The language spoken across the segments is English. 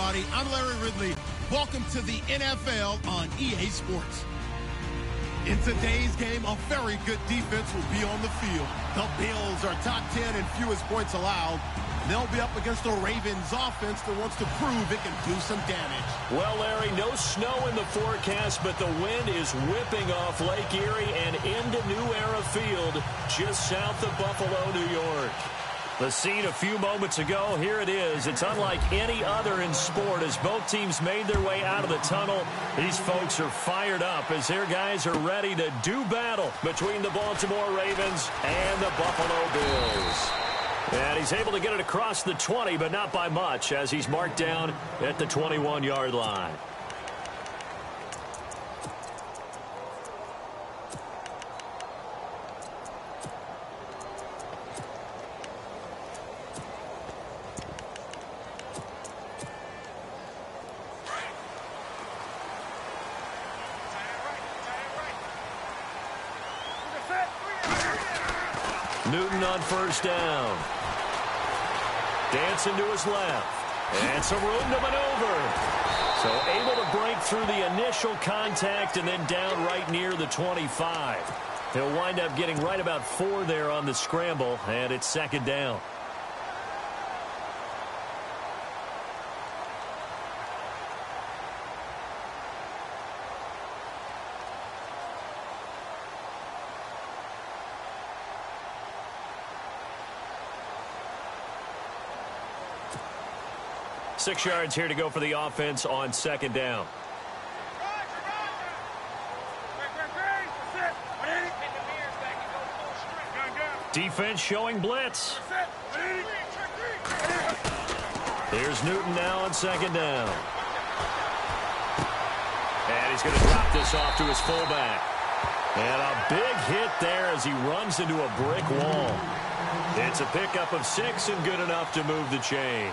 everybody. I'm Larry Ridley. Welcome to the NFL on EA Sports. In today's game, a very good defense will be on the field. The Bills are top 10 in fewest points allowed. They'll be up against a Ravens offense that wants to prove it can do some damage. Well, Larry, no snow in the forecast, but the wind is whipping off Lake Erie and into New Era Field just south of Buffalo, New York. The scene a few moments ago, here it is. It's unlike any other in sport as both teams made their way out of the tunnel. These folks are fired up as their guys are ready to do battle between the Baltimore Ravens and the Buffalo Bills. And he's able to get it across the 20, but not by much as he's marked down at the 21-yard line. Newton on first down. Dancing to his left. And some room to maneuver. So able to break through the initial contact and then down right near the 25. He'll wind up getting right about 4 there on the scramble, and it's second down. Six yards here to go for the offense on second down. Defense showing blitz. There's Newton now on second down. And he's going to drop this off to his fullback. And a big hit there as he runs into a brick wall. It's a pickup of 6 and good enough to move the chains.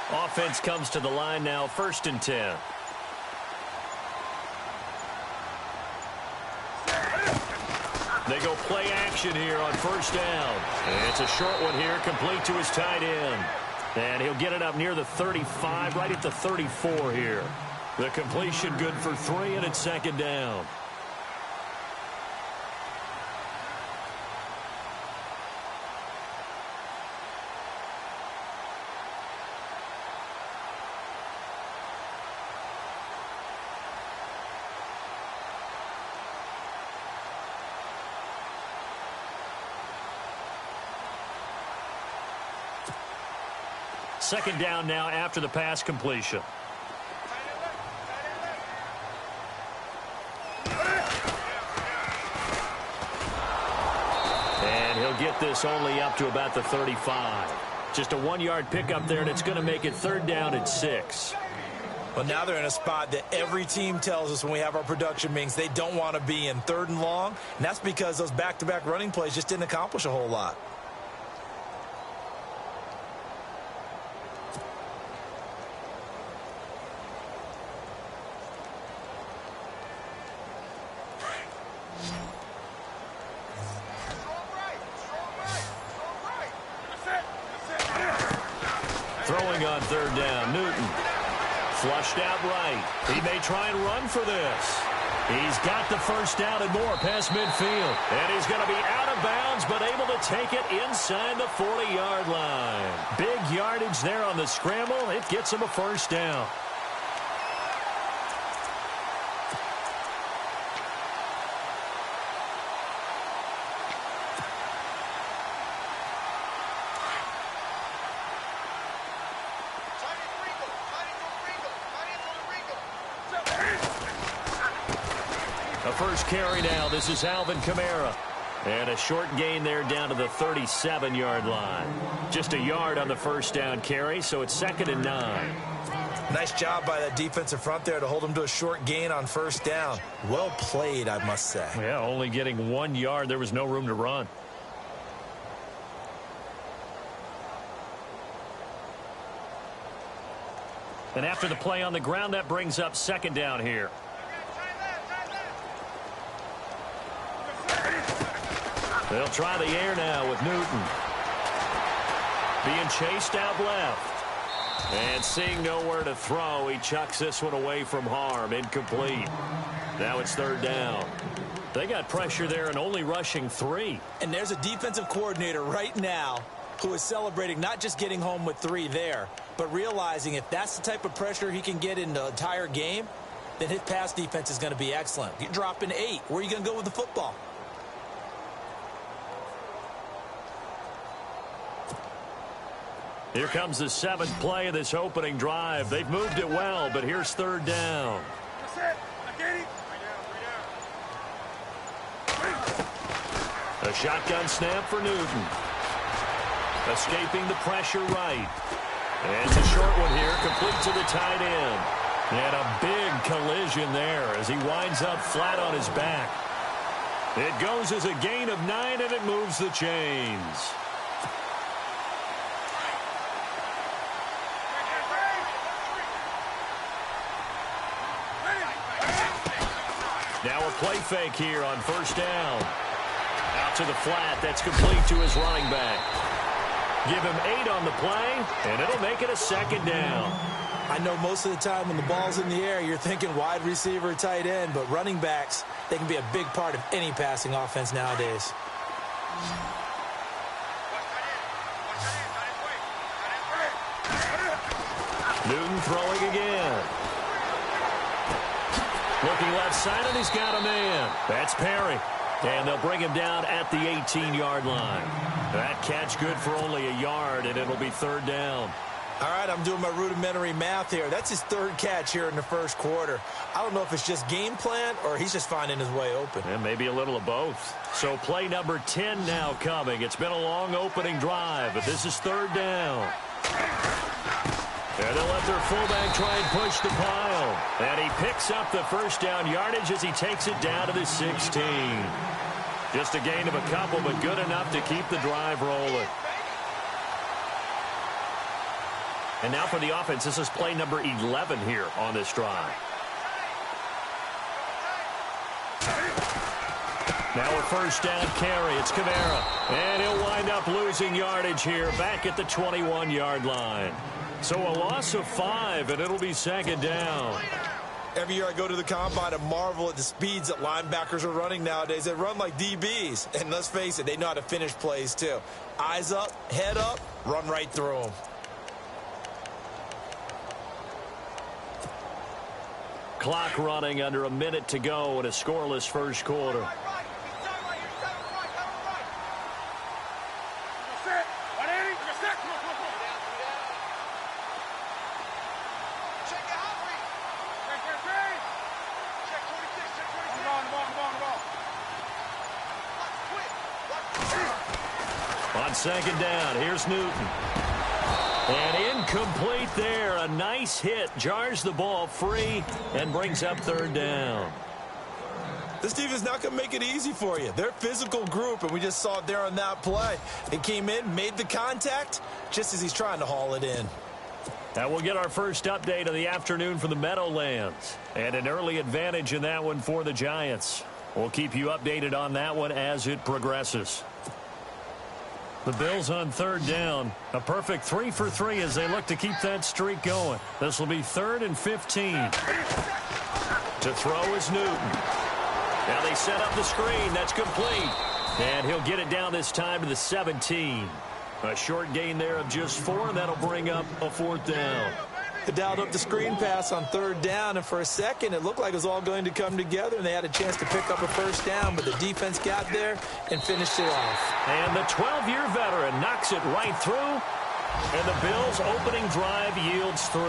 Offense comes to the line now, 1st and 10. They go play action here on first down. And it's a short one here, complete to his tight end. And he'll get it up near the 35, right at the 34 here. The completion good for 3, and it's second down. Second down now after the pass completion. And he'll get this only up to about the 35. Just a 1-yard pickup there, and it's going to make it third down at 6. Well, now they're in a spot that every team tells us when we have our production meetings they don't want to be in, 3rd and long. And that's because those back-to-back running plays just didn't accomplish a whole lot. Throwing on third down, Newton. Flushed out right. He may try and run for this. He's got the first down and more past midfield. And he's going to be out of bounds, but able to take it inside the 40-yard line. Big yardage there on the scramble. It gets him a first down. The first carry now. This is Alvin Kamara. And a short gain there down to the 37-yard line. Just a yard on the first down carry, so it's 2nd and 9. Nice job by that defensive front there to hold him to a short gain on first down. Well played, I must say. Yeah, only getting 1 yard. There was no room to run. And after the play on the ground, that brings up second down here. They'll try the air now with Newton. Being chased out left. And seeing nowhere to throw, he chucks this one away from harm. Incomplete. Now it's third down. They got pressure there and only rushing 3. And there's a defensive coordinator right now who is celebrating not just getting home with 3 there, but realizing if that's the type of pressure he can get in the entire game, then his pass defense is going to be excellent. You're dropping 8. Where are you going to go with the football? Here comes the 7th play of this opening drive. They've moved it well, but here's third down. A shotgun snap for Newton. Escaping the pressure right. And it's a short one here, complete to the tight end. And a big collision there as he winds up flat on his back. It goes as a gain of 9, and it moves the chains. Now a play fake here on first down. Out to the flat. That's complete to his running back. Give him 8 on the play, and it'll make it a second down. I know most of the time when the ball's in the air, you're thinking wide receiver, tight end, but running backs, they can be a big part of any passing offense nowadays. Newton throwing again. Looking left side, and he's got a man. That's Perry. And they'll bring him down at the 18-yard line. That catch good for only a yard, and it'll be third down. All right, I'm doing my rudimentary math here. That's his 3rd catch here in the first quarter. I don't know if it's just game plan or he's just finding his way open. And maybe a little of both. So play number 10 now coming. It's been a long opening drive, but this is third down. And they'll let their fullback try and push the pile. And he picks up the first down yardage as he takes it down to the 16. Just a gain of a couple, but good enough to keep the drive rolling. And now for the offense, this is play number 11 here on this drive. Now a first down carry. It's Kamara. And he'll wind up losing yardage here back at the 21-yard line. So a loss of 5, and it'll be second down. Every year I go to the combine and marvel at the speeds that linebackers are running nowadays. They run like DBs. And let's face it, they know how to finish plays too. Eyes up, head up, run right through them. Clock running under a minute to go in a scoreless first quarter. On second down, here's Newton. And incomplete there. A nice hit. Jars the ball free and brings up third down. This defense is not going to make it easy for you. They're a physical group, and we just saw it there on that play. It came in, made the contact, just as he's trying to haul it in. Now we'll get our first update of the afternoon from the Meadowlands. And an early advantage in that one for the Giants. We'll keep you updated on that one as it progresses. The Bills on third down. A perfect 3 for 3 as they look to keep that streak going. This will be 3rd and 15. To throw is Newton. Now they set up the screen. That's complete. And he'll get it down this time to the 17. A short gain there of just 4, and that'll bring up a 4th down. They dialed up the screen pass on third down, and for a second it looked like it was all going to come together, and they had a chance to pick up a first down, but the defense got there and finished it off. And the 12-year veteran knocks it right through, and the Bills' opening drive yields 3.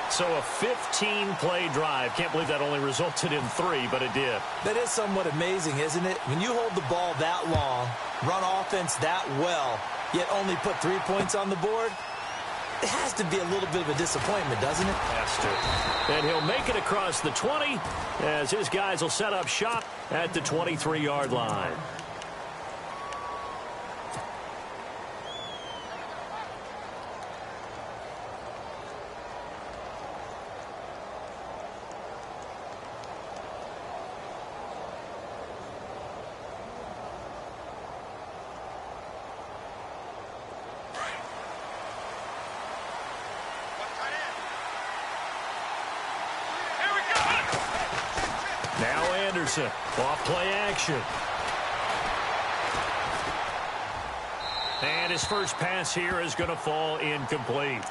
So a 15-play drive. Can't believe that only resulted in 3, but it did. That is somewhat amazing, isn't it? When you hold the ball that long, run offense that well, yet only put 3 points on the board, it has to be a little bit of a disappointment, doesn't it? Has to. And he'll make it across the 20 as his guys will set up shop at the 23-yard line. Off play action. And his first pass here is going to fall incomplete.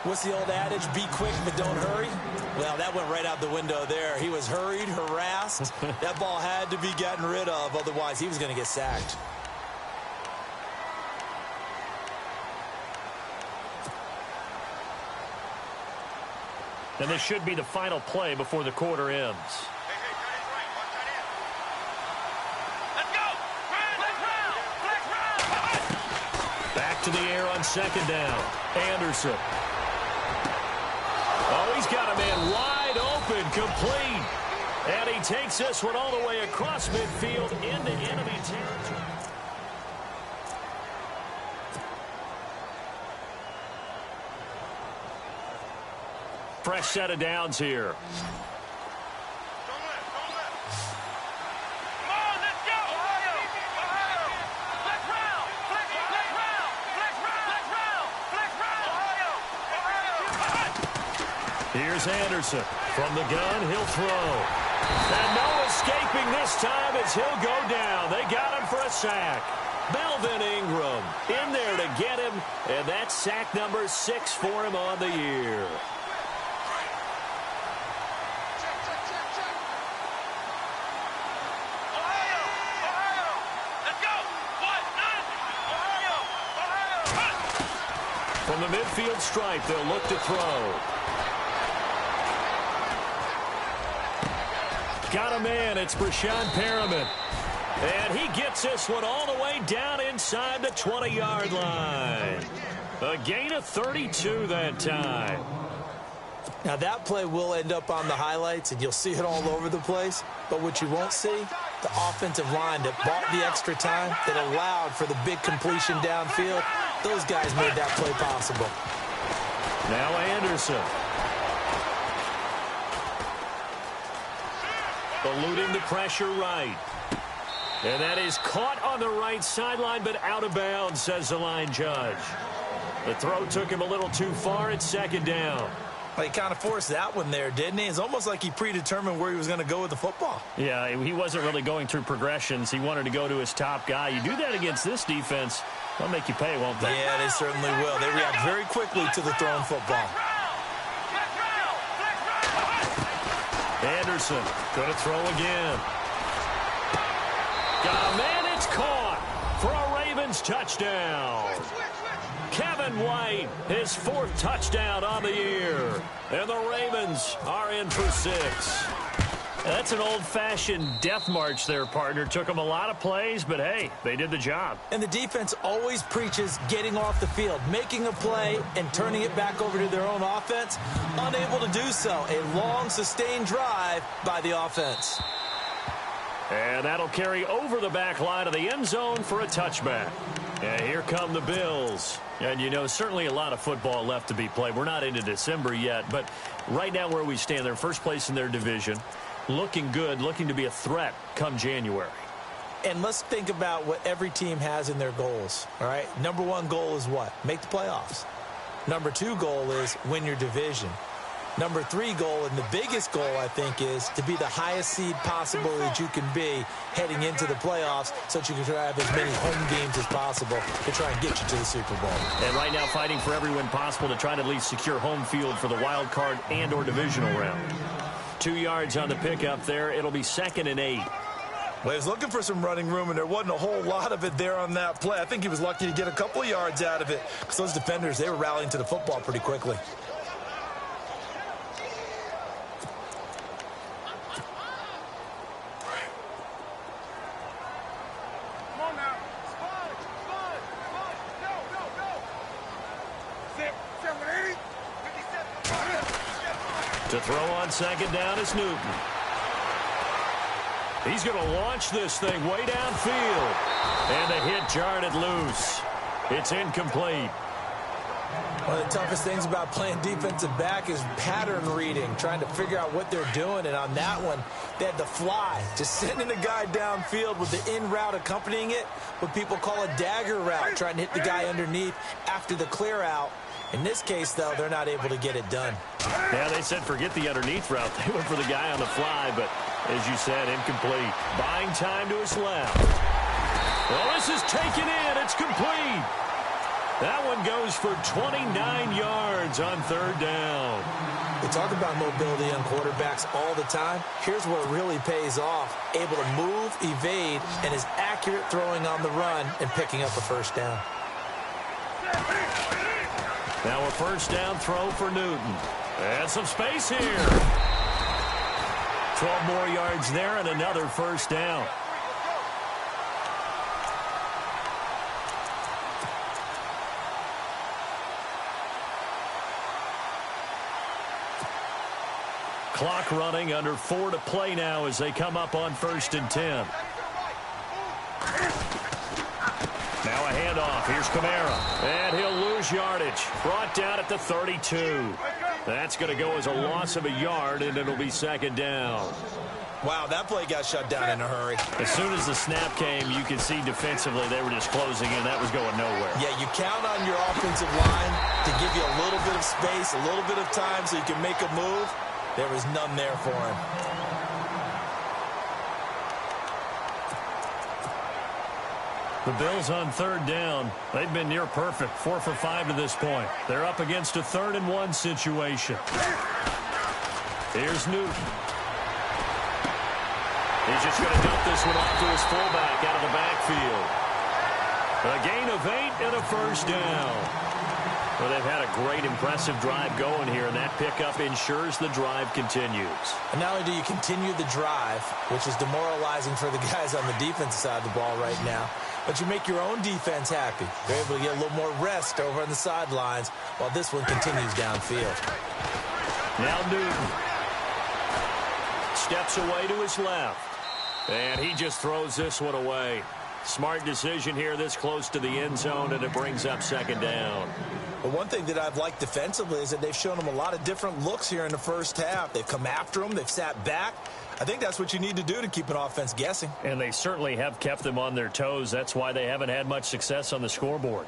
What's the old adage? Be quick, but don't hurry. Well, that went right out the window there. He was hurried, harassed. That ball had to be gotten rid of. Otherwise, he was going to get sacked. And this should be the final play before the quarter ends. To the air on second down. Anderson. Oh, he's got a man wide open, complete. And he takes this one all the way across midfield into enemy territory. Fresh set of downs here. Here's Anderson. From the gun, he'll throw. And no escaping this time as he'll go down. They got him for a sack. Melvin Ingram in there to get him, and that's sack number 6 for him on the year. From the midfield stripe, they'll look to throw. Got a man. It's Brashon Perriman. And he gets this one all the way down inside the 20-yard line. A gain of 32 that time. Now, that play will end up on the highlights, and you'll see it all over the place. But what you won't see, the offensive line that bought the extra time, that allowed for the big completion downfield, those guys made that play possible. Now Anderson. Eluding the pressure right. And that is caught on the right sideline, but out of bounds, says the line judge. The throw took him a little too far at second down. Well, he kind of forced that one there, didn't he? It's almost like he predetermined where he was going to go with the football. Yeah, he wasn't really going through progressions. He wanted to go to his top guy. You do that against this defense, they'll make you pay, won't they? Yeah, they certainly will. They react very quickly to the thrown football. Anderson going to throw again. Got a man, it's caught for a Ravens touchdown. Kevin White, his 4th touchdown on the year. And the Ravens are in for 6. That's an old-fashioned death march there, partner. Took them a lot of plays, but hey, they did the job. And the defense always preaches getting off the field, making a play, and turning it back over to their own offense. Unable to do so. A long, sustained drive by the offense. And that'll carry over the back line of the end zone for a touchback. And here come the Bills. And, you know, certainly a lot of football left to be played. We're not into December yet, but right now where we stand, they're first place in their division. Looking good, looking to be a threat come January. And let's think about what every team has in their goals, all right? Number 1 goal is what? Make the playoffs. Number 2 goal is win your division. Number 3 goal, and the biggest goal, I think, is to be the highest seed possible that you can be heading into the playoffs so that you can try to have as many home games as possible to try and get you to the Super Bowl. And right now fighting for every win possible to try to at least secure home field for the wild card and or divisional round. 2 yards on the pickup there. It'll be 2nd and 8. Well, he was looking for some running room, and there wasn't a whole lot of it there on that play. I think he was lucky to get a couple of yards out of it because those defenders, they were rallying to the football pretty quickly. Go. To throw on second down is Newton. He's going to launch this thing way downfield. And the hit jarred it loose. It's incomplete. One of the toughest things about playing defensive back is pattern reading, trying to figure out what they're doing. And on that one, they had the fly, just sending the guy downfield with the in route accompanying it, what people call a dagger route, trying to hit the guy underneath after the clear out. In this case, though, they're not able to get it done. Yeah, they said forget the underneath route. They went for the guy on the fly, but as you said, incomplete. Buying time to his left. Well, this is taken in. It's complete. That one goes for 29 yards on third down. We talk about mobility on quarterbacks all the time. Here's where it really pays off. Able to move, evade, and is accurate throwing on the run and picking up a first down. Now a first down throw for Newton. And some space here. 12 more yards there and another first down. Clock running, under 4 to play now as they come up on 1st and 10. Now a handoff. Here's Kamara. And he'll lose yardage. Brought down at the 32. That's going to go as a loss of a yard, and it'll be second down. Wow, that play got shut down in a hurry. As soon as the snap came, you could see defensively they were just closing in. That was going nowhere. Yeah, you count on your offensive line to give you a little bit of space, a little bit of time so you can make a move. There was none there for him. The Bills on third down. They've been near perfect, 4 for 5 to this point. They're up against a 3rd and 1 situation. Here's Newton. He's just going to dump this one off to his fullback out of the backfield. A gain of 8 and a first down. Well, they've had a great, impressive drive going here, and that pickup ensures the drive continues. And not only do you continue the drive, which is demoralizing for the guys on the defensive side of the ball right now, but you make your own defense happy. They're able to get a little more rest over on the sidelines while this one continues downfield. Now Newton steps away to his left, and he just throws this one away. Smart decision here this close to the end zone, and it brings up second down. But one thing that I've liked defensively is that they've shown them a lot of different looks here in the first half. They've come after them. They've sat back. I think that's what you need to do to keep an offense guessing. And they certainly have kept them on their toes. That's why they haven't had much success on the scoreboard.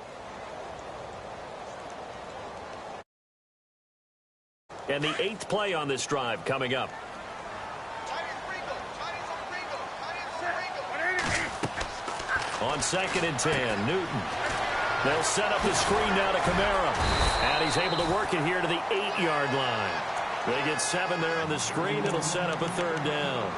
And the 8th play on this drive coming up. On 2nd and 10, Newton. They'll set up the screen now to Kamara. And he's able to work it here to the 8-yard line. They get 7 there on the screen. It'll set up a third down.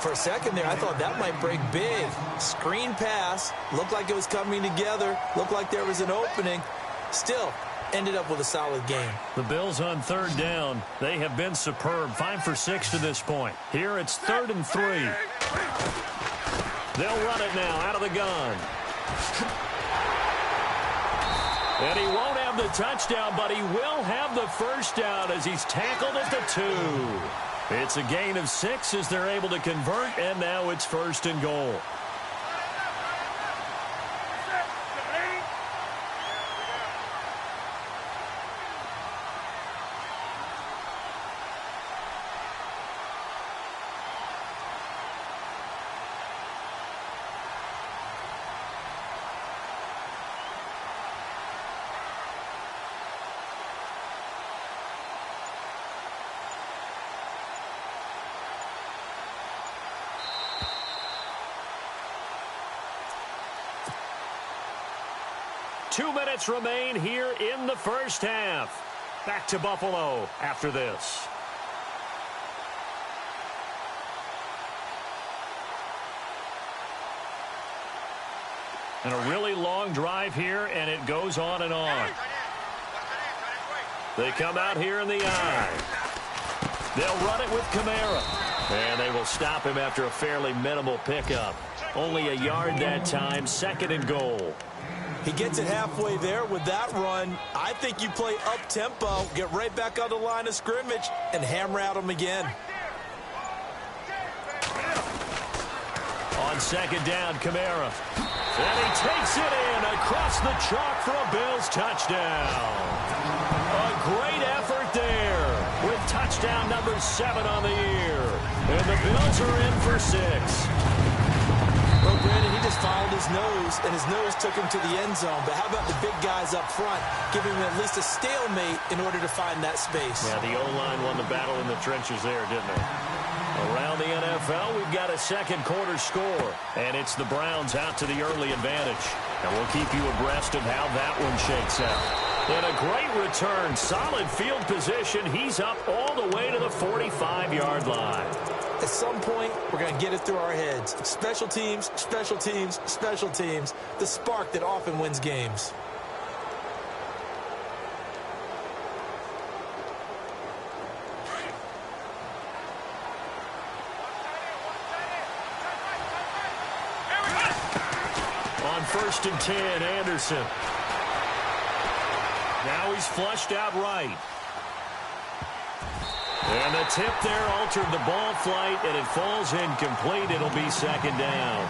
For a second there, I thought that might break big. Screen pass. Looked like it was coming together. Looked like there was an opening. Still, ended up with a solid game. The Bills on third down. They have been superb. 5 for 6 to this point. Here it's 3rd and 3. They'll run it now out of the gun. And he won't have the touchdown, but he will have the first down as he's tackled at the 2. It's a gain of 6 as they're able to convert, and now it's 1st and goal. Two minutes remain here in the first half. Back to Buffalo after this. And a really long drive here, and it goes on and on. They come out here in the eye. They'll run it with Kamara. And they will stop him after a fairly minimal pickup. Only a yard that time, 2nd and goal. He gets it halfway there with that run. I think you play up-tempo, get right back on the line of scrimmage, and hammer at him again. On second down, Kamara. And he takes it in across the chalk for a Bills touchdown. A great effort there with touchdown number 7 on the year. And the Bills are in for 6. Well, Brandon, he just followed his nose, and his nose took him to the end zone. But how about the big guys up front, giving him at least a stalemate in order to find that space? Yeah, the O-line won the battle in the trenches there, didn't it? Around the NFL, we've got a second quarter score, and it's the Browns out to the early advantage. And we'll keep you abreast of how that one shakes out. And a great return, solid field position. He's up all the way to the 45-yard line. At some point, we're going to get it through our heads. Special teams, special teams, special teams. The spark that often wins games. On 1st and 10, Anderson. Now he's flushed out right. And the tip there altered the ball flight, and it falls incomplete. It'll be second down.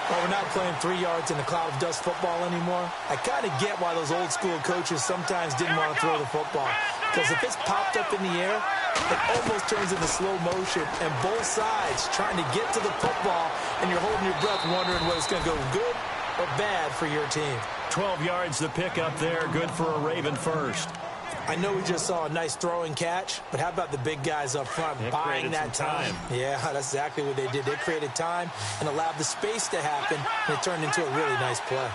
Well, we're not playing 3 yards in a cloud of dust football anymore. I kind of get why those old school coaches sometimes didn't want to throw the football. Because if it's popped up in the air, it almost turns into slow motion, and both sides trying to get to the football, and you're holding your breath wondering whether it's going to go good or bad for your team. 12 yards the pickup there, good for a Raven first. I know we just saw a nice throwing catch, but how about the big guys up front buying that time? Yeah, that's exactly what they did. They created time and allowed the space to happen, and it turned into a really nice play.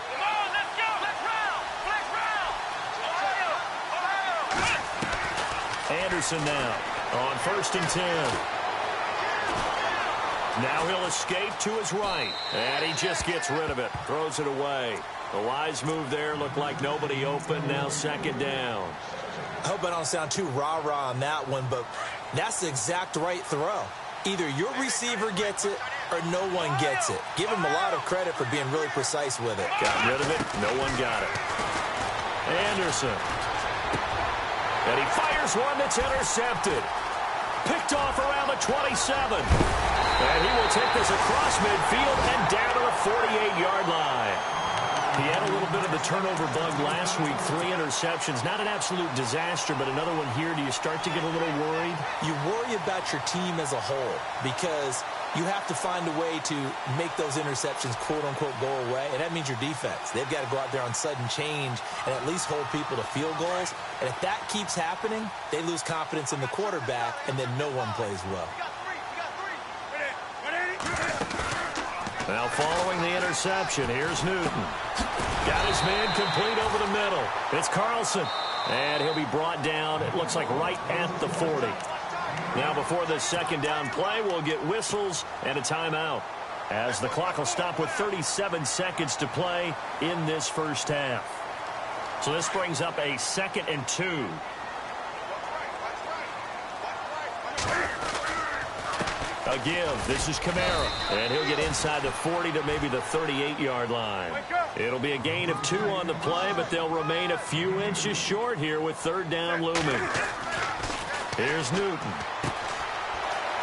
Anderson now on 1st and 10. Now he'll escape to his right, and he just gets rid of it, throws it away. The wise move there, looked like nobody open, now second down. I hope I don't sound too rah-rah on that one, but that's the exact right throw. Either your receiver gets it or no one gets it. Give him a lot of credit for being really precise with it. Got rid of it. No one got it. Anderson. And he fires one that's intercepted. Picked off around the 27. And he will take this across midfield and down to the 48-yard line. He had a little bit of the turnover bug last week, 3 interceptions. Not an absolute disaster, but another one here. Do you start to get a little worried? You worry about your team as a whole because you have to find a way to make those interceptions, quote-unquote, go away, and that means your defense. They've got to go out there on sudden change and at least hold people to field goals. And if that keeps happening, they lose confidence in the quarterback, and then no one plays well. Now following the interception, here's Newton. Got his man complete over the middle. It's Carlson. And he'll be brought down, it looks like right at the 40. Now before this second down play, we'll get whistles and a timeout, as the clock will stop with 37 seconds to play in this first half. So this brings up a 2nd and 2. A give. This is Kamara. And he'll get inside the 40 to maybe the 38-yard line. It'll be a gain of 2 on the play, but they'll remain a few inches short here with 3rd down looming. Here's Newton.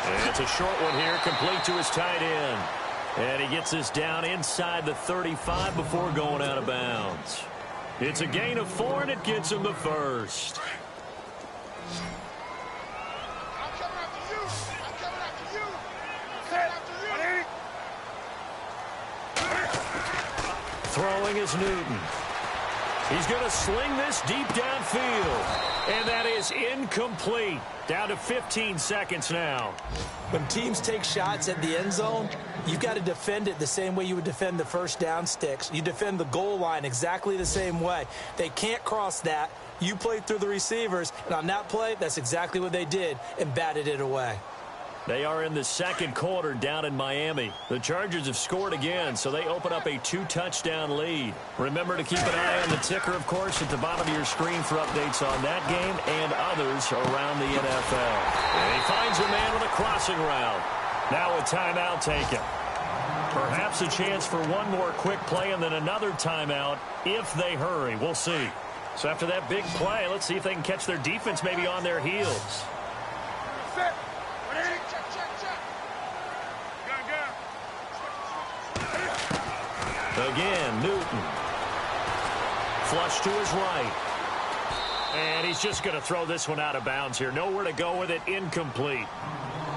And it's a short one here, complete to his tight end. And he gets this down inside the 35 before going out of bounds. It's a gain of 4, and it gets him the first. Throwing is Newton. He's going to sling this deep downfield. And that is incomplete. Down to 15 seconds now. When teams take shots at the end zone, you've got to defend it the same way you would defend the first down sticks. You defend the goal line exactly the same way. They can't cross that. You played through the receivers, and on that play, that's exactly what they did and batted it away. They are in the second quarter down in Miami. The Chargers have scored again, so they open up a 2-touchdown lead. Remember to keep an eye on the ticker, of course, at the bottom of your screen for updates on that game and others around the NFL. And he finds a man with a crossing route. Now a timeout taken. Perhaps a chance for one more quick play and then another timeout if they hurry. We'll see. So after that big play, let's see if they can catch their defense maybe on their heels. Again, Newton. Flush to his right. And he's just going to throw this one out of bounds here. Nowhere to go with it. Incomplete.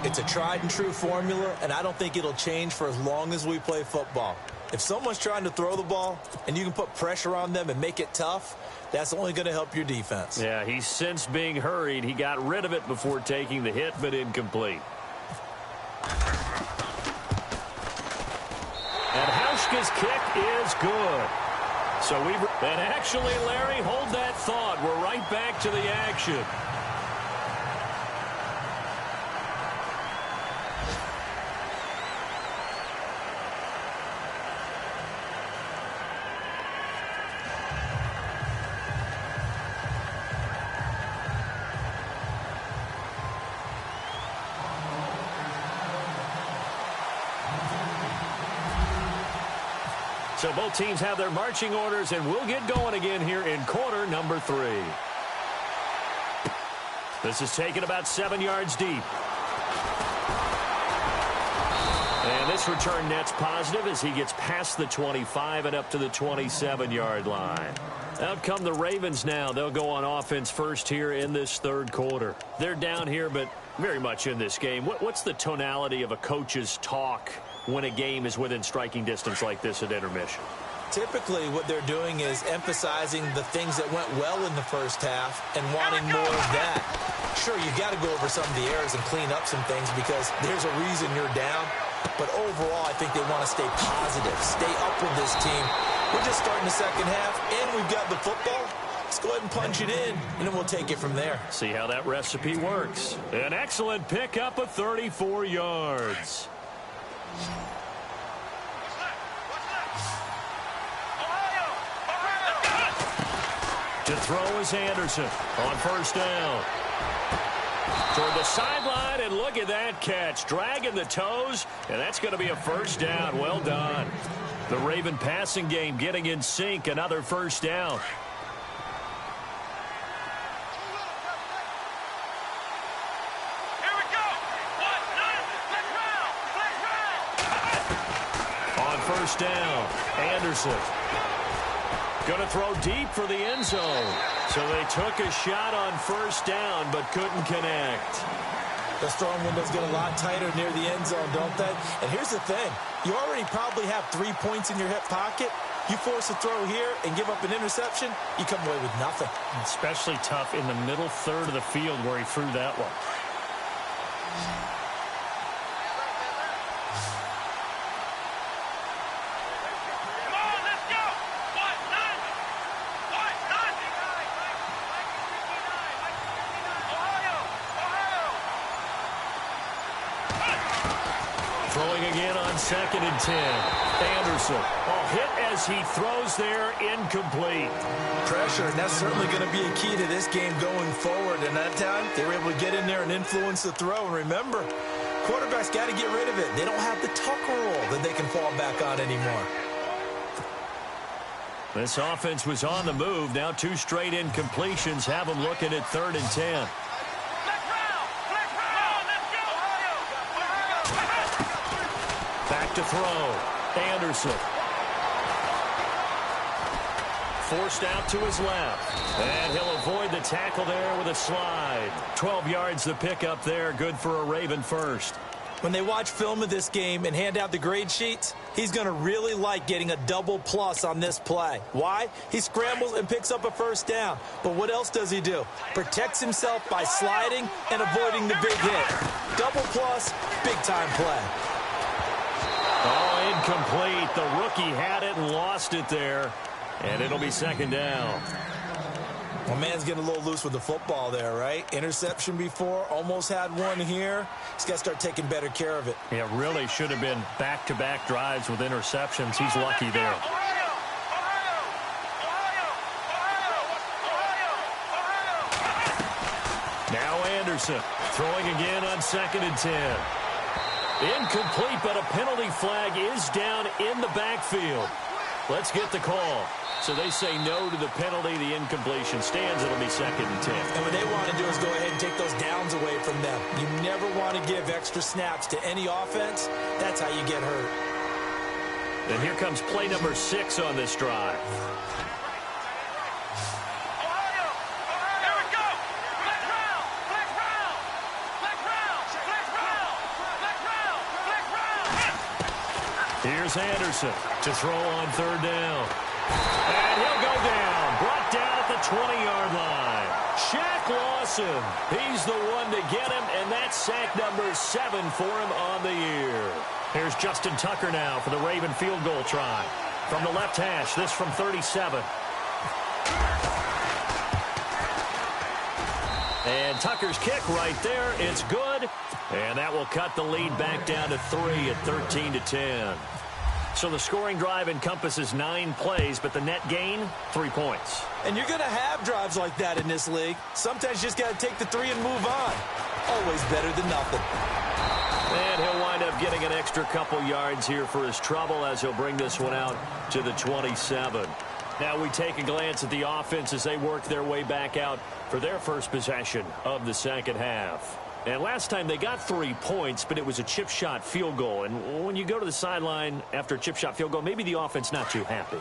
It's a tried-and-true formula, and I don't think it'll change for as long as we play football. If someone's trying to throw the ball and you can put pressure on them and make it tough, that's only going to help your defense. Yeah, he's since being hurried. He got rid of it before taking the hit, but incomplete. And Hauschka's kick is good. And actually, Larry, hold that thought. We're right back to the action. So both teams have their marching orders, and we'll get going again here in quarter number 3. This is taken about 7 yards deep. And this return net's positive as he gets past the 25 and up to the 27-yard line. Out come the Ravens now. They'll go on offense first here in this third quarter. They're down here, but very much in this game. What's the tonality of a coach's talk when a game is within striking distance like this at intermission? Typically, what they're doing is emphasizing the things that went well in the first half and wanting more of that. Sure, you've got to go over some of the errors and clean up some things because there's a reason you're down. But overall, I think they want to stay positive, stay up with this team. We're just starting the second half, and we've got the football. Let's go ahead and punch it in, and then we'll take it from there. See how that recipe works. An excellent pickup of 34 yards. To throw is Anderson on first down. Toward the sideline, and look at that catch. Dragging the toes, and that's going to be a first down. Well done. The Raven passing game getting in sync. Another first down. Here we go. On first down, Anderson. Going to throw deep for the end zone. So they took a shot on first down, but couldn't connect. The throwing windows get a lot tighter near the end zone, don't they? And here's the thing. You already probably have 3 points in your hip pocket. You force a throw here and give up an interception, you come away with nothing. Especially tough in the middle third of the field where he threw that one. Throwing again on 2nd and 10. Anderson. Hit as he throws there, incomplete. Pressure, and that's certainly going to be a key to this game going forward. And that time, they were able to get in there and influence the throw. And remember, quarterbacks got to get rid of it. They don't have the Tucker rule that they can fall back on anymore. This offense was on the move. Now 2 straight incompletions have them looking at 3rd and 10. Back to throw. Anderson. Forced out to his left. And he'll avoid the tackle there with a slide. 12 yards the pickup there. Good for a Raven first. When they watch film of this game and hand out the grade sheets, he's going to really like getting a double plus on this play. Why? He scrambles and picks up a first down. But what else does he do? Protects himself by sliding and avoiding the big hit. Double plus, big-time play. Oh, incomplete. The rookie had it and lost it there. And it'll be 2nd down. Well, man's getting a little loose with the football there, right? Interception before, almost had one here. He's got to start taking better care of it. Yeah, really should have been back-to-back drives with interceptions. He's lucky there. Now Anderson throwing again on 2nd and 10. Incomplete, but a penalty flag is down in the backfield. Let's get the call. So they say no to the penalty. The incompletion stands. It'll be 2nd and 10. And what they want to do is go ahead and take those downs away from them. You never want to give extra snaps to any offense. That's how you get hurt. And here comes play number 6 on this drive. Here's Anderson to throw on 3rd down. And he'll go down. Brought down at the 20-yard line. Shaq Lawson. He's the one to get him, and that's sack number 7 for him on the year. Here's Justin Tucker now for the Raven field goal try. From the left hash, this from 37. And Tucker's kick right there. It's good. And that will cut the lead back down to 3 at 13-10. So the scoring drive encompasses 9 plays, but the net gain, 3 points. And you're going to have drives like that in this league. Sometimes you just got to take the 3 and move on. Always better than nothing. And he'll wind up getting an extra couple yards here for his trouble as he'll bring this one out to the 27. Now we take a glance at the offense as they work their way back out for their first possession of the second half. And last time they got 3 points, but it was a chip shot field goal. And when you go to the sideline after a chip shot field goal, maybe the offense not too happy.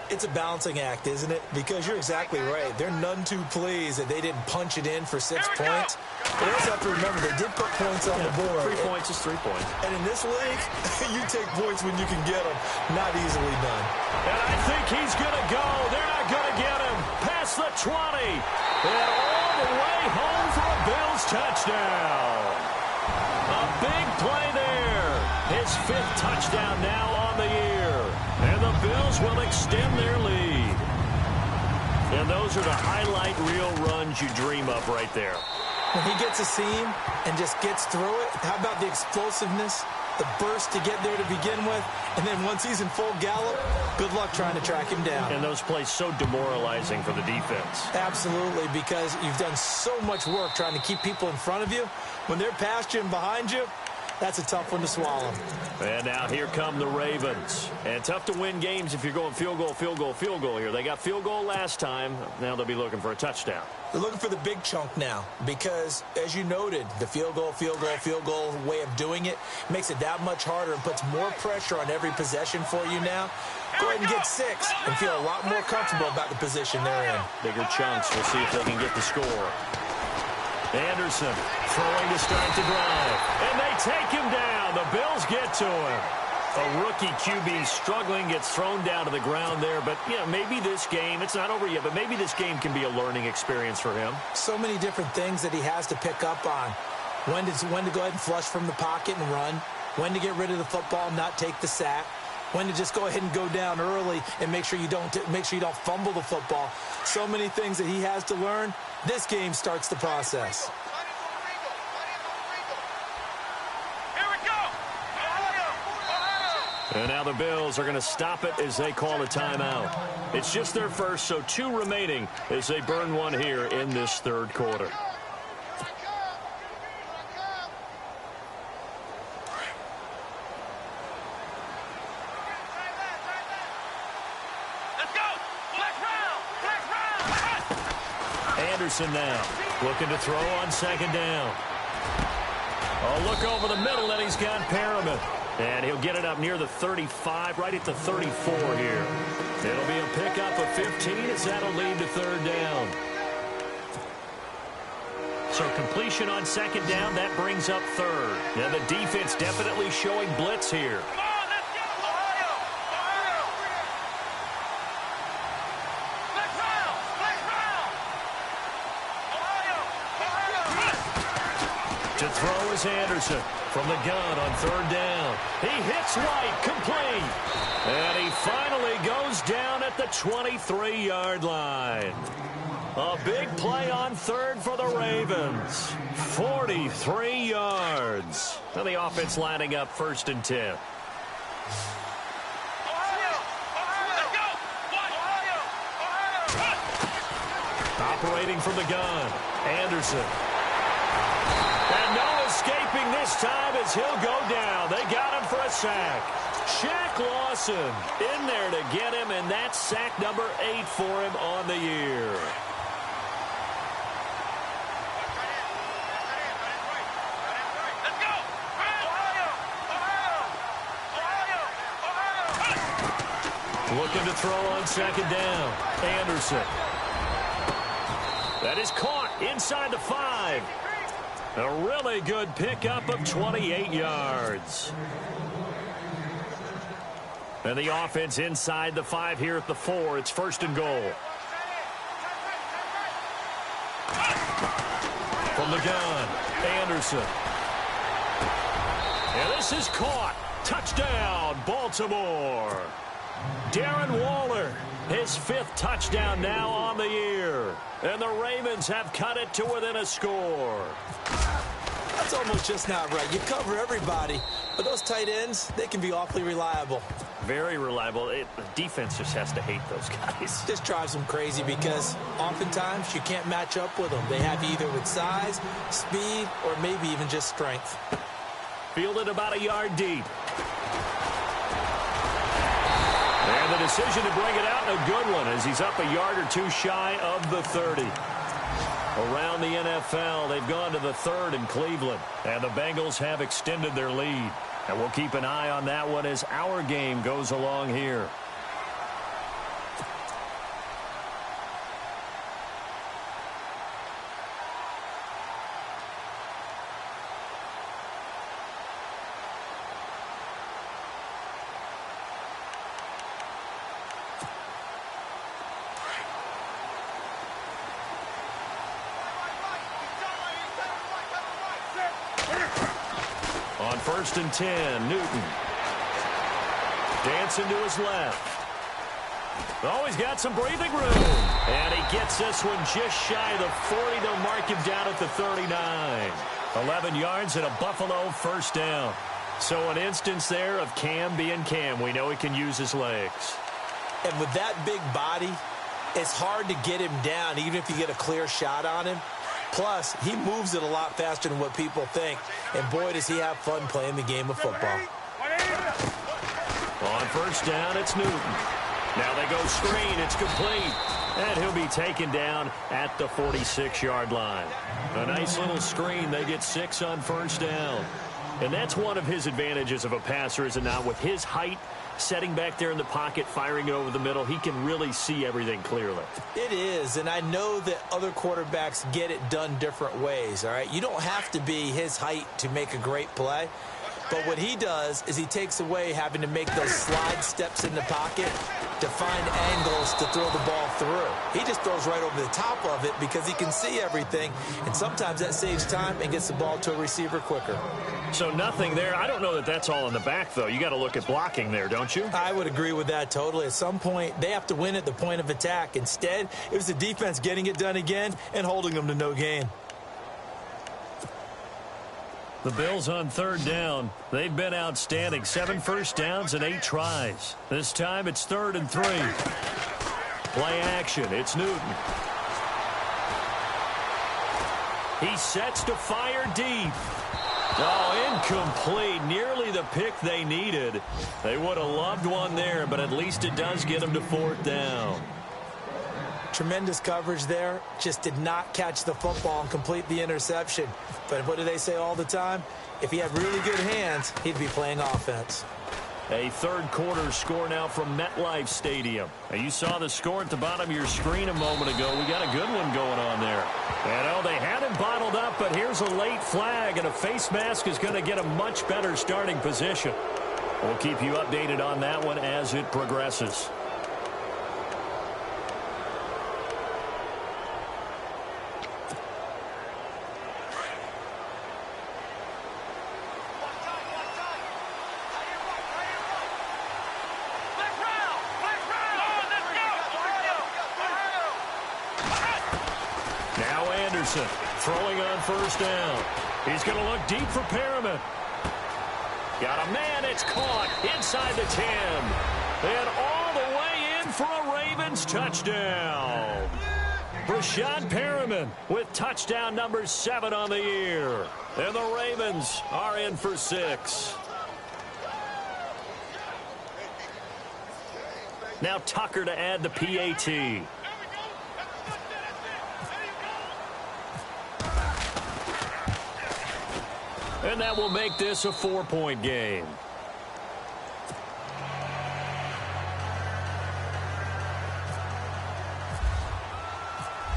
It's a balancing act, isn't it? Because you're exactly right. They're none too pleased that they didn't punch it in for 6 points. But also have to remember, they did put points on the board. 3 points is 3 points. And in this league, you take points when you can get them. Not easily done. And I think he's going to go. They're not going to get him. Past the 20. And all the way home for a Bills touchdown. A big play there. His 5th touchdown now on the year. And the Bills will extend their lead. And those are the highlight reel runs you dream of right there. When he gets a seam and just gets through it, how about the explosiveness, the burst to get there to begin with, and then once he's in full gallop, good luck trying to track him down. And those plays so demoralizing for the defense. Absolutely, because you've done so much work trying to keep people in front of you. When they're past you and behind you, that's a tough one to swallow. And now here come the Ravens. And tough to win games if you're going field goal, field goal, field goal here. They got field goal last time. Now they'll be looking for a touchdown. They're looking for the big chunk now because, as you noted, the field goal way of doing it makes it that much harder and puts more pressure on every possession for you now. Go ahead and get 6 and feel a lot more comfortable about the position they're in. Bigger chunks. We'll see if they can get the score. Anderson throwing to start the drive. And they take him down. The Bills get to him. A rookie QB struggling, gets thrown down to the ground there. But, yeah, maybe this game, it's not over yet, but maybe this game can be a learning experience for him. So many different things that he has to pick up on. When to go ahead and flush from the pocket and run. When to get rid of the football and not take the sack. When to just go ahead and go down early and make sure you don't fumble the football. So many things that he has to learn. This game starts the process. And now the Bills are going to stop it as they call a timeout. It's just their first, so 2 remaining as they burn one here in this 3rd quarter. Anderson now looking to throw on 2nd down. Oh, look over the middle, and he's got Perriman. And he'll get it up near the 35, right at the 34 here. It'll be a pickup of 15 as that'll lead to 3rd down. So completion on 2nd down, that brings up 3rd. Now the defense definitely showing blitz here. To throw is Anderson from the gun on 3rd down. He hits White, complete. And he finally goes down at the 23-yard line. A big play on 3rd for the Ravens. 43 yards. Now the offense lining up 1st and 10. Operating from the gun, Anderson. And Noah's escaping this time as he'll go down. They got him for a sack. Shaq Lawson in there to get him, and that's sack number 8 for him on the year. Let's go! Ohio! Looking to throw on second down. Anderson. That is caught inside the 5. A really good pickup of 28 yards. And the offense inside the 5 here at the 4. It's first and goal. From the gun, Anderson. And this is caught. Touchdown, Baltimore. Darren Waller, his 5th touchdown now on the year. And the Ravens have cut it to within a score. That's almost just not right. You cover everybody, but those tight ends, they can be awfully reliable. Very reliable. The defense just has to hate those guys. This drives them crazy because oftentimes you can't match up with them. They have you either with size, speed, or maybe even just strength. Fielded about a yard deep. And the decision to bring it out, and a good one, as he's up a yard or 2 shy of the 30. Around the NFL, they've gone to the 3rd in Cleveland, and the Bengals have extended their lead. And we'll keep an eye on that one as our game goes along here. On 1st and 10, Newton. Dancing to his left. Oh, he's got some breathing room. And he gets this one just shy of the 40. They'll mark him down at the 39. 11 yards and a Buffalo first down. So an instance there of Cam being Cam. We know he can use his legs. And with that big body, it's hard to get him down, even if you get a clear shot on him. Plus, he moves it a lot faster than what people think. And boy, does he have fun playing the game of football. On first down, it's Newton. Now they go screen. It's complete. And he'll be taken down at the 46-yard line. A nice little screen. They get 6 on first down. And that's one of his advantages of a passer, is it not? With his height, setting back there in the pocket, firing it over the middle, he can really see everything clearly. It is, and I know that other quarterbacks get it done different ways, all right? You don't have to be his height to make a great play. But what he does is he takes away having to make those slide steps in the pocket to find angles to throw the ball through. He just throws right over the top of it because he can see everything, and sometimes that saves time and gets the ball to a receiver quicker. So nothing there. I don't know that that's all in the back, though. You got to look at blocking there, don't you? I would agree with that totally. At some point, they have to win at the point of attack. Instead, it was the defense getting it done again and holding them to no gain. The Bills on third down. They've been outstanding. 7 first downs and 8 tries. This time it's 3rd and 3. Play action. It's Newton. He sets to fire deep. Oh, incomplete. Nearly the pick they needed. They would have loved one there, but at least it does get them to 4th down. Tremendous coverage there. Just did not catch the football and complete the interception. But what do they say all the time? If he had really good hands, he'd be playing offense. A third quarter score now from MetLife Stadium. Now, you saw the score at the bottom of your screen a moment ago. We got a good one going on there. And, oh, they had him bottled up, but here's a late flag, and a face mask is going to get a much better starting position. We'll keep you updated on that one as it progresses. Throwing on first down. He's going to look deep for Perriman. Got a man. It's caught inside the 10. And all the way in for a Ravens touchdown. Brashad Perriman with touchdown number 7 on the year. And the Ravens are in for 6. Now Tucker to add the PAT. And that will make this a 4-point game.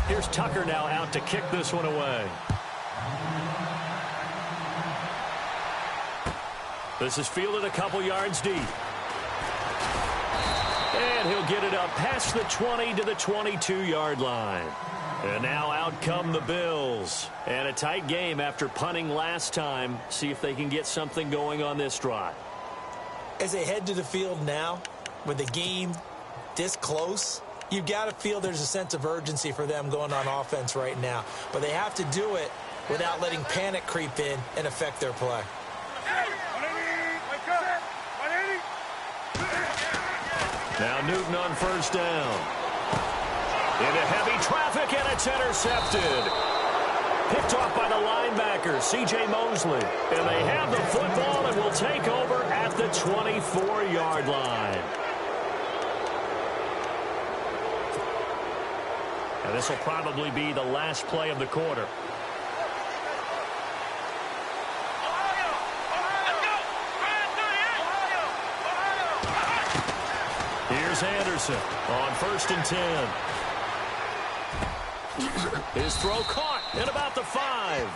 Here's Tucker now out to kick this one away. This is fielded a couple yards deep. And he'll get it up past the 20 to the 22-yard line. And now out come the Bills. And a tight game after punting last time. See if they can get something going on this drive. As they head to the field now, with the game this close, you've got to feel there's a sense of urgency for them going on offense right now. But they have to do it without letting panic creep in and affect their play. Now Newton on first down. Into heavy traffic, and it's intercepted. Picked off by the linebacker, C.J. Mosley. And they have the football and will take over at the 24-yard line. And this will probably be the last play of the quarter. Here's Anderson on 1st and 10. His throw caught at about the 5.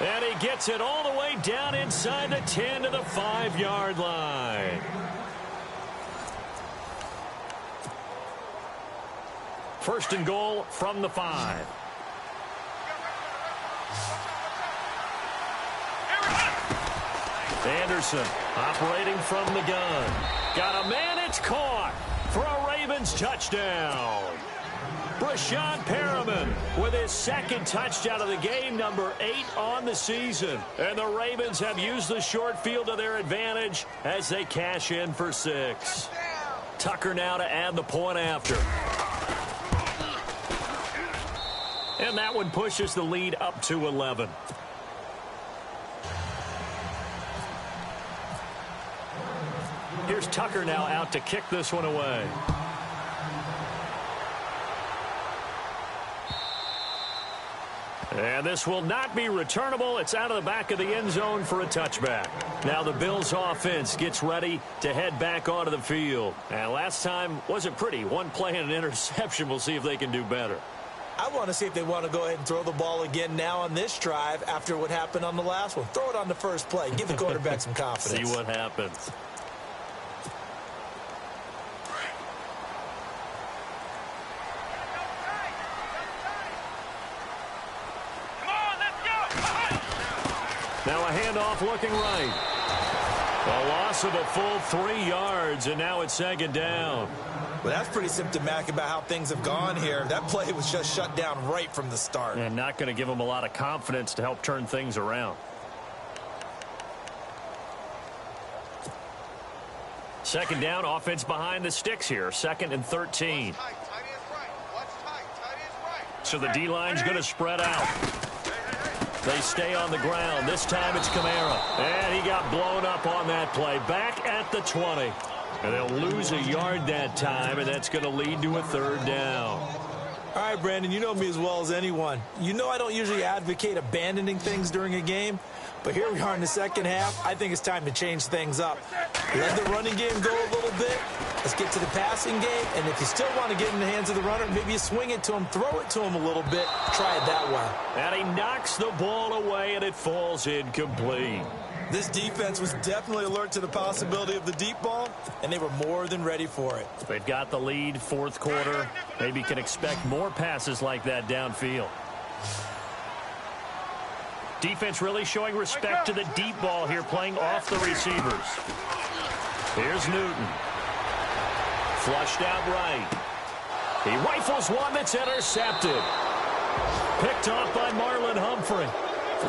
And he gets it all the way down inside the 10 to the 5-yard line. First and goal from the 5. Anderson operating from the gun. Got a man, it's caught for a Ravens touchdown. Brashad Perriman with his 2nd touchdown of the game, number 8 on the season. And the Ravens have used the short field to their advantage as they cash in for 6. Tucker now to add the point after. And that one pushes the lead up to 11. Here's Tucker now out to kick this one away. And this will not be returnable. It's out of the back of the end zone for a touchback. Now the Bills offense gets ready to head back onto the field. And last time wasn't pretty. One play and an interception. We'll see if they can do better. I want to see if they want to go ahead and throw the ball again now on this drive after what happened on the last one. Throw it on the first play. Give the quarterback some confidence. See what happens. Now a handoff looking right. A loss of a full 3 yards, and now it's 2nd down. Well, that's pretty symptomatic about how things have gone here. That play was just shut down right from the start. And not going to give them a lot of confidence to help turn things around. 2nd down, offense behind the sticks here. 2nd and 13. So the D-line's going to spread out. They stay on the ground. This time it's Kamara. And he got blown up on that play. Back at the 20. And they'll lose a yard that time, and that's going to lead to a 3rd down. All right, Brandon, you know me as well as anyone. You know I don't usually advocate abandoning things during a game, but here we are in the second half. I think it's time to change things up. Let the running game go a little bit. Let's get to the passing game, and if you still want to get in the hands of the runner, maybe you swing it to him, throw it to him a little bit, try it that way. And he knocks the ball away, and it falls incomplete. This defense was definitely alert to the possibility of the deep ball, and they were more than ready for it. They've got the lead, 4th quarter. Maybe can expect more passes like that downfield. Defense really showing respect to the deep ball here, playing off the receivers. Here's Newton. Flushed out right. He rifles one that's intercepted. Picked off by Marlon Humphrey.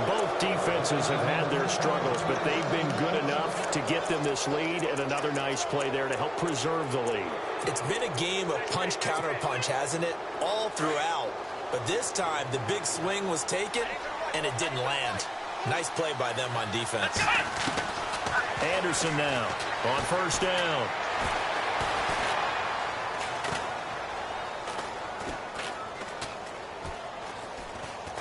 Both defenses have had their struggles, but they've been good enough to get them this lead, and another nice play there to help preserve the lead. It's been a game of punch-counter-punch, hasn't it? All throughout. But this time, the big swing was taken, and it didn't land. Nice play by them on defense. Anderson now on first down.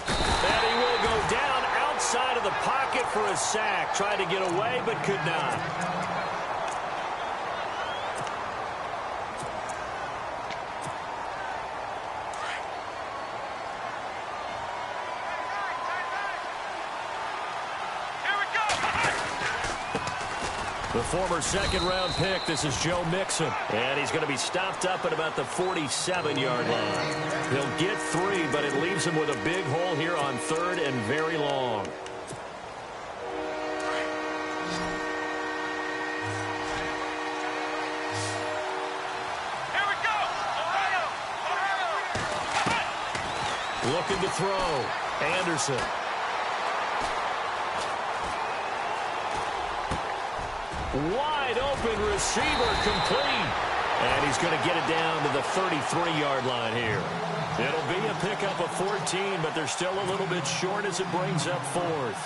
And he will go down outside of the pocket for a sack. Tried to get away, but could not. The former second-round pick, this is Joe Mixon. And he's going to be stopped up at about the 47-yard line. He'll get 3, but it leaves him with a big hole here on third and very long. Here we go. Looking to throw. Anderson. Wide open receiver, complete. And he's going to get it down to the 33-yard line here. It'll be a pickup of 14, but they're still a little bit short as it brings up fourth.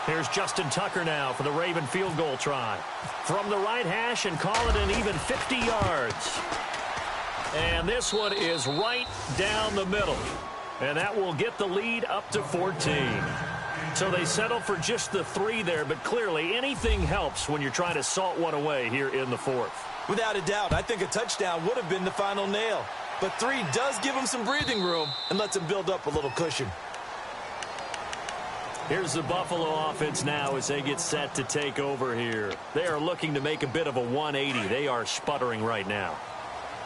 Here's Justin Tucker now for the Raven field goal try. From the right hash and call it an even 50 yards. And this one is right down the middle. And that will get the lead up to 14. So they settle for just the 3 there, but clearly anything helps when you're trying to salt one away here in the fourth. Without a doubt, I think a touchdown would have been the final nail. But 3 does give them some breathing room and lets them build up a little cushion. Here's the Buffalo offense now as they get set to take over here. They are looking to make a bit of a 180. They are sputtering right now.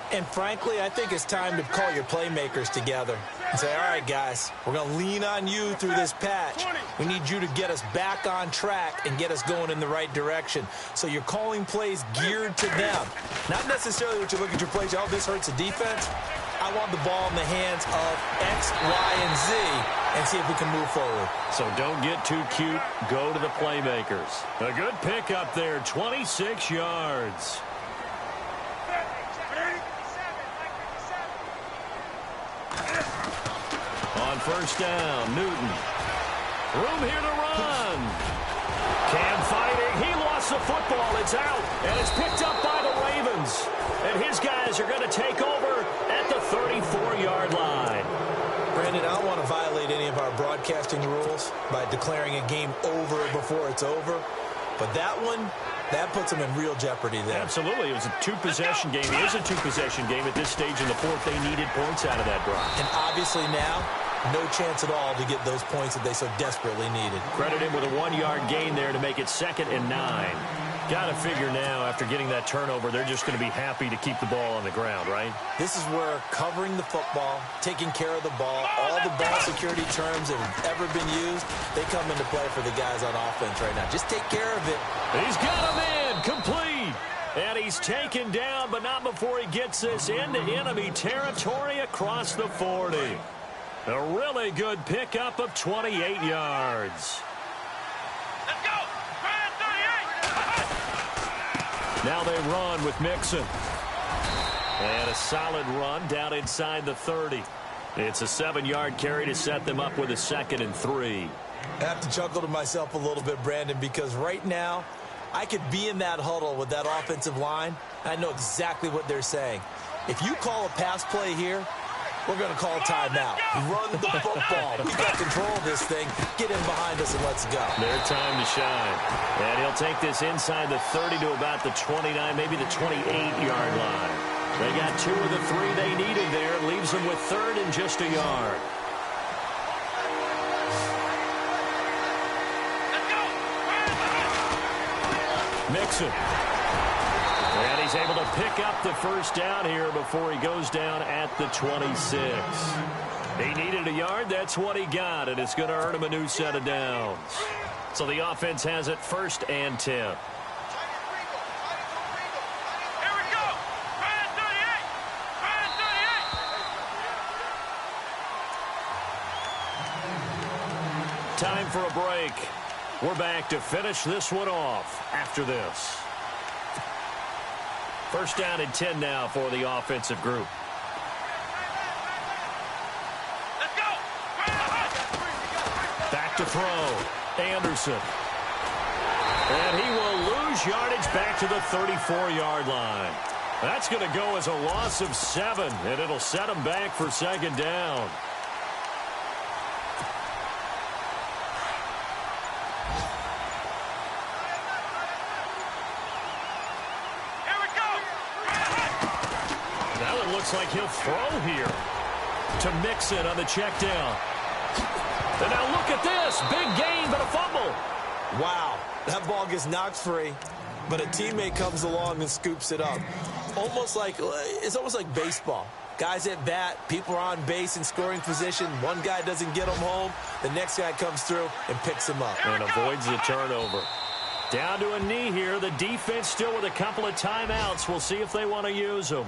And frankly, I think it's time to call your playmakers together and say, all right, guys, we're going to lean on you through this patch. We need you to get us back on track and get us going in the right direction. So you're calling plays geared to them. Not necessarily what you look at your plays, oh, this hurts the defense. I want the ball in the hands of X, Y, and Z and see if we can move forward. So don't get too cute. Go to the playmakers. A good pickup there, 26 yards. On first down, Newton. Room here to run. Cam fighting. He lost the football. It's out. And it's picked up by the Ravens. And his guys are going to take over at the 34-yard line. Brandon, I don't want to violate any of our broadcasting rules by declaring a game over before it's over. But that one, that puts them in real jeopardy there. Absolutely. It was a two-possession game. It is a two-possession game at this stage in the fourth. They needed points out of that drive. And obviously now, no chance at all to get those points that they so desperately needed. Credit him with a 1-yard gain there to make it 2nd and 9. Got to figure now, after getting that turnover, they're just going to be happy to keep the ball on the ground, right? This is where covering the football, taking care of the ball, all the ball security terms that have ever been used, they come into play for the guys on offense right now. Just take care of it. He's got him in, complete. And he's taken down, but not before he gets this into enemy territory across the 40. A really good pickup of 28 yards. Let's go. Now they run with Mixon. And a solid run down inside the 30. It's a 7-yard carry to set them up with a 2nd and 3. I have to chuckle to myself a little bit, Brandon, because right now I could be in that huddle with that offensive line. I know exactly what they're saying. If you call a pass play here, we're going to call a timeout. Run the football. We've got control of this thing. Get in behind us and let's go. Their time to shine. And he'll take this inside the 30 to about the 29, maybe the 28-yard line. They got 2 of the 3 they needed there. It leaves them with 3rd and just a yard. Mixon. And he's able to pick up the first down here before he goes down at the 26. He needed a yard. That's what he got, and it's going to earn him a new set of downs. So the offense has it 1st and 10. Here we go. Right at 38. Time for a break. We're back to finish this one off after this. 1st down and 10 now for the offensive group. to throw. Anderson. And he will lose yardage back to the 34-yard line. That's going to go as a loss of 7, and it'll set him back for second down. Here we go. Now it looks like he'll throw here to Mixon on the check down. And now look at this. Big gain, but a fumble. Wow, that ball gets knocked free, but a teammate comes along and scoops it up. It's almost like baseball. Guys at bat, people are on base in scoring position. One guy doesn't get him home. The next guy comes through and picks him up. And avoids the turnover. Down to a knee here. The defense still with a couple of timeouts. We'll see if they want to use them.